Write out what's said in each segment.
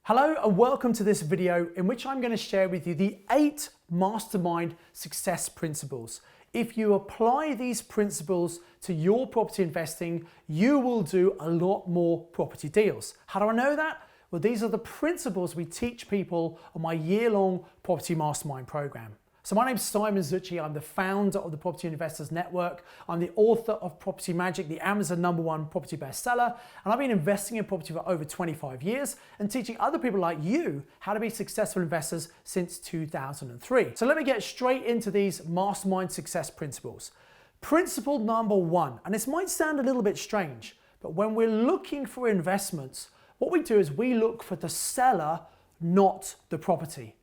Hello and welcome to this video in which I'm going to share with you the 8 Mastermind Success Principles. If you apply these principles to your property investing, you will do a lot more property deals. How do I know that? Well, these are the principles we teach people on my year-long Property Mastermind program. So my name's Simon Zutshi. I'm the founder of the Property Investors Network. I'm the author of Property Magic, the Amazon #1 property bestseller. And I've been investing in property for over 25 years and teaching other people like you how to be successful investors since 2003. So let me get straight into these Mastermind Success Principles. Principle number 1, and this might sound a little bit strange, but when we're looking for investments, what we do is we look for the seller, not the property.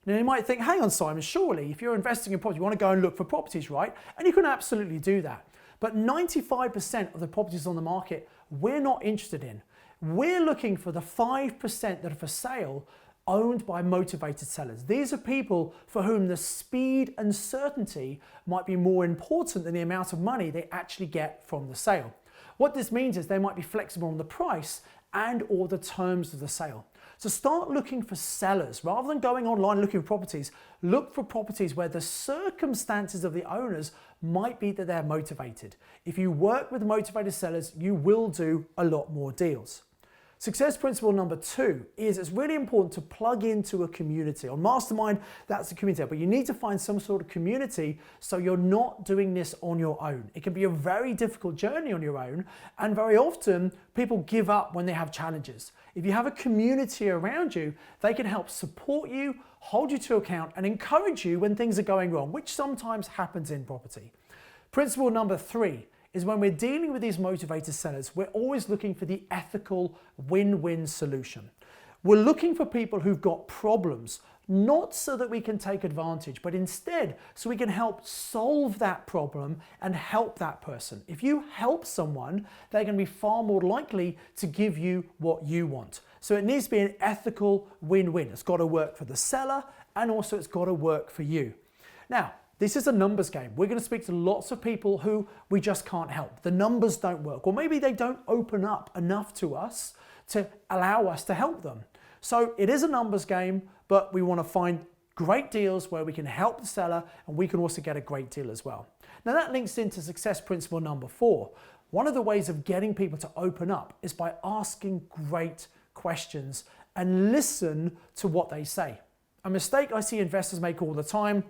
Now you might think, hang on Simon, surely if you're investing in property, you want to go and look for properties, right? And you can absolutely do that. But 95% of the properties on the market, we're not interested in. We're looking for the 5% that are for sale owned by motivated sellers. These are people for whom the speed and certainty might be more important than the amount of money they actually get from the sale. What this means is they might be flexible on the price and or the terms of the sale. So start looking for sellers. Rather than going online looking for properties, look for properties where the circumstances of the owners might be that they're motivated. If you work with motivated sellers, you will do a lot more deals. Success principle number 2 is it's really important to plug into a community. On Mastermind, that's a community, but you need to find some sort of community so you're not doing this on your own. It can be a very difficult journey on your own, and very often people give up when they have challenges. If you have a community around you, they can help support you, hold you to account, and encourage you when things are going wrong, which sometimes happens in property. Principle number 3 is when we're dealing with these motivated sellers, we're always looking for the ethical win-win solution. We're looking for people who've got problems, not so that we can take advantage, but instead so we can help solve that problem and help that person. If you help someone, they're going to be far more likely to give you what you want. So it needs to be an ethical win-win. It's got to work for the seller and also it's got to work for you. Now, this is a numbers game. We're going to speak to lots of people who we just can't help. The numbers don't work, or maybe they don't open up enough to us to allow us to help them. So it is a numbers game, but we want to find great deals where we can help the seller and we can also get a great deal as well. Now that links into success principle number 4. One of the ways of getting people to open up is by asking great questions and listen to what they say. A mistake I see investors make all the time: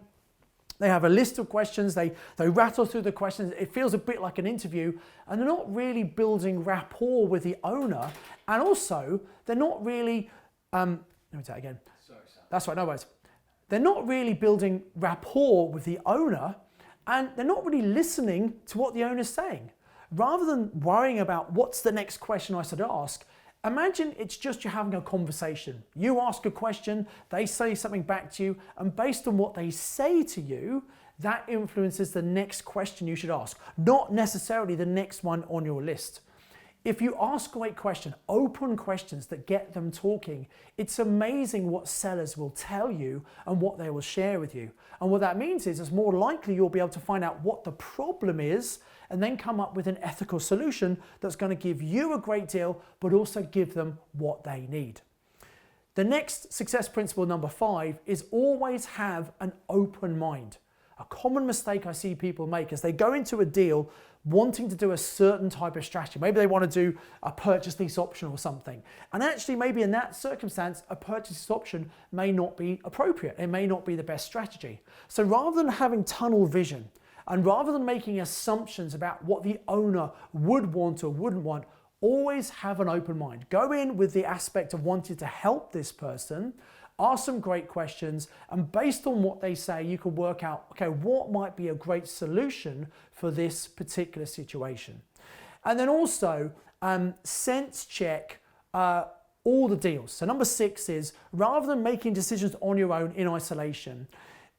they have a list of questions, they rattle through the questions, it feels a bit like an interview, and they're not really building rapport with the owner, and also they're not really, let me say it again. Sorry, Sam. That's right, no worries. They're not really building rapport with the owner, and they're not really listening to what the owner's saying. Rather than worrying about what's the next question I should ask, imagine it's just you having a conversation. You ask a question, they say something back to you, and based on what they say to you, that influences the next question you should ask, not necessarily the next one on your list. If you ask great questions, open questions that get them talking, it's amazing what sellers will tell you and what they will share with you. And what that means is it's more likely you'll be able to find out what the problem is and then come up with an ethical solution that's going to give you a great deal, but also give them what they need. The next success principle number 5 is always have an open mind. A common mistake I see people make is they go into a deal wanting to do a certain type of strategy. Maybe they want to do a purchase lease option or something. And actually maybe in that circumstance, a purchase lease option may not be appropriate. It may not be the best strategy. So rather than having tunnel vision, and rather than making assumptions about what the owner would want or wouldn't want, always have an open mind. Go in with the aspect of wanting to help this person, ask some great questions, and based on what they say, you can work out, okay, what might be a great solution for this particular situation. And then also, sense check all the deals. So number 6 is, rather than making decisions on your own in isolation,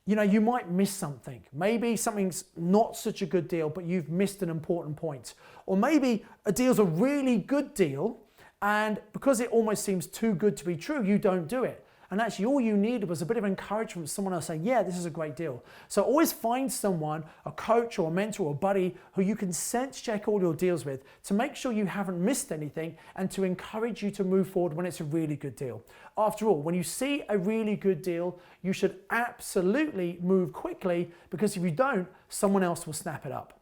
you might miss something. Maybe something's not such a good deal, but you've missed an important point. Or maybe a deal's a really good deal, and because it almost seems too good to be true, you don't do it. And actually all you needed was a bit of encouragement from someone else saying, yeah, this is a great deal. So always find someone, a coach or a mentor or a buddy who you can sense check all your deals with to make sure you haven't missed anything and to encourage you to move forward when it's a really good deal. After all, when you see a really good deal, you should absolutely move quickly, because if you don't, someone else will snap it up.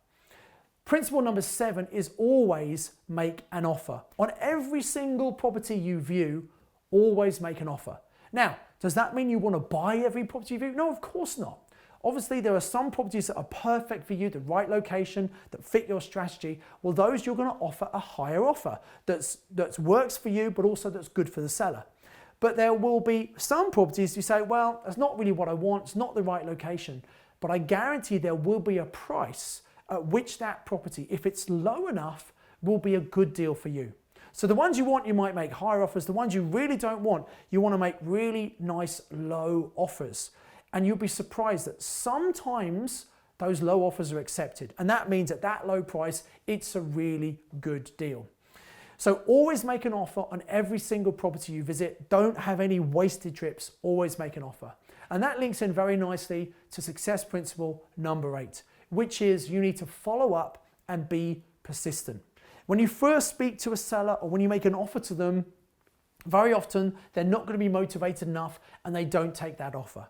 Principle number 7 is always make an offer. On every single property you view, always make an offer. Now, does that mean you want to buy every property you view? No, of course not. Obviously, there are some properties that are perfect for you, the right location, that fit your strategy. Well, those you're going to offer a higher offer that works for you, but also that's good for the seller. But there will be some properties you say, well, that's not really what I want, it's not the right location. But I guarantee there will be a price at which that property, if it's low enough, will be a good deal for you. So the ones you want, you might make higher offers. The ones you really don't want, you want to make really nice low offers. And you'll be surprised that sometimes those low offers are accepted. And that means at that low price, it's a really good deal. So always make an offer on every single property you visit. Don't have any wasted trips. Always make an offer. And that links in very nicely to success principle number 8, which is you need to follow up and be persistent. When you first speak to a seller or when you make an offer to them, very often they're not going to be motivated enough and they don't take that offer.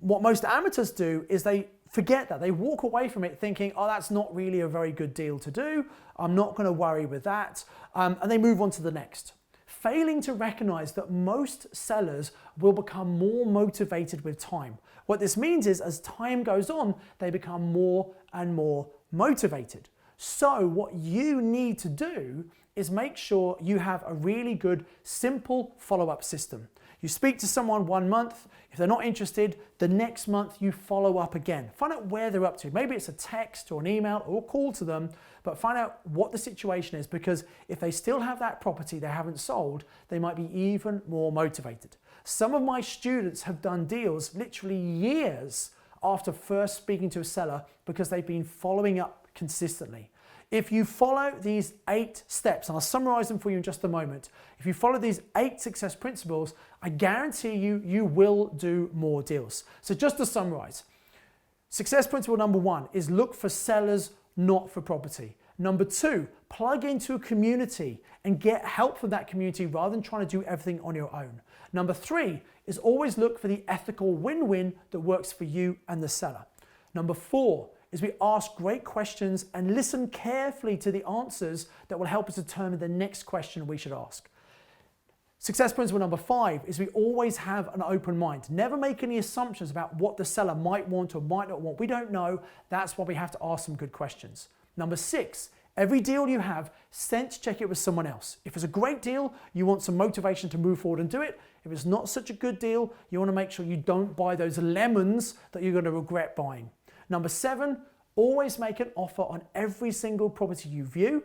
What most amateurs do is they forget that. They walk away from it thinking, oh, that's not really a very good deal to do. I'm not going to worry with that. And they move on to the next. Failing to recognize that most sellers will become more motivated with time. What this means is as time goes on, they become more and more motivated. So what you need to do is make sure you have a really good, simple follow-up system. You speak to someone 1 month. If they're not interested, the next month you follow up again. Find out where they're up to. Maybe it's a text or an email or a call to them, but find out what the situation is, because if they still have that property they haven't sold, they might be even more motivated. Some of my students have done deals literally years after first speaking to a seller because they've been following up consistently. If you follow these 8 steps, and I'll summarize them for you in just a moment. If you follow these 8 success principles, I guarantee you, you will do more deals. So just to summarize, success principle number 1 is look for sellers, not for property. Number 2, plug into a community and get help from that community rather than trying to do everything on your own. Number 3 is always look for the ethical win-win that works for you and the seller. Number 4 is we ask great questions and listen carefully to the answers that will help us determine the next question we should ask. Success principle number 5 is we always have an open mind. Never make any assumptions about what the seller might want or might not want. We don't know. That's why we have to ask some good questions. Number 6, every deal you have, sense check it with someone else. If it's a great deal, you want some motivation to move forward and do it. If it's not such a good deal, you want to make sure you don't buy those lemons that you're going to regret buying. Number 7, always make an offer on every single property you view.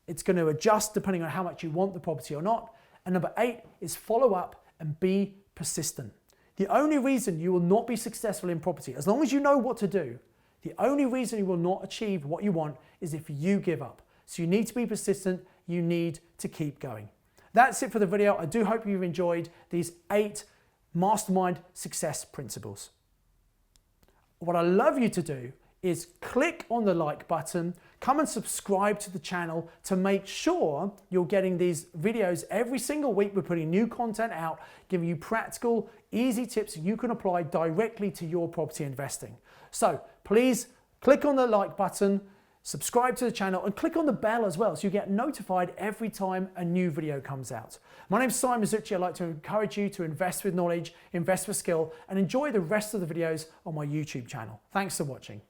It's going to adjust depending on how much you want the property or not. And number 8 is follow up and be persistent. The only reason you will not be successful in property, as long as you know what to do, the only reason you will not achieve what you want is if you give up. So you need to be persistent. You need to keep going. That's it for the video. I do hope you've enjoyed these 8 Mastermind Success Principles. What I'd love you to do is click on the like button, come and subscribe to the channel to make sure you're getting these videos every single week. We're putting new content out, giving you practical, easy tips you can apply directly to your property investing. So please click on the like button, subscribe to the channel, and click on the bell as well so you get notified every time a new video comes out. My name's Simon Zutshi. I'd like to encourage you to invest with knowledge, invest with skill, and enjoy the rest of the videos on my YouTube channel. Thanks for watching.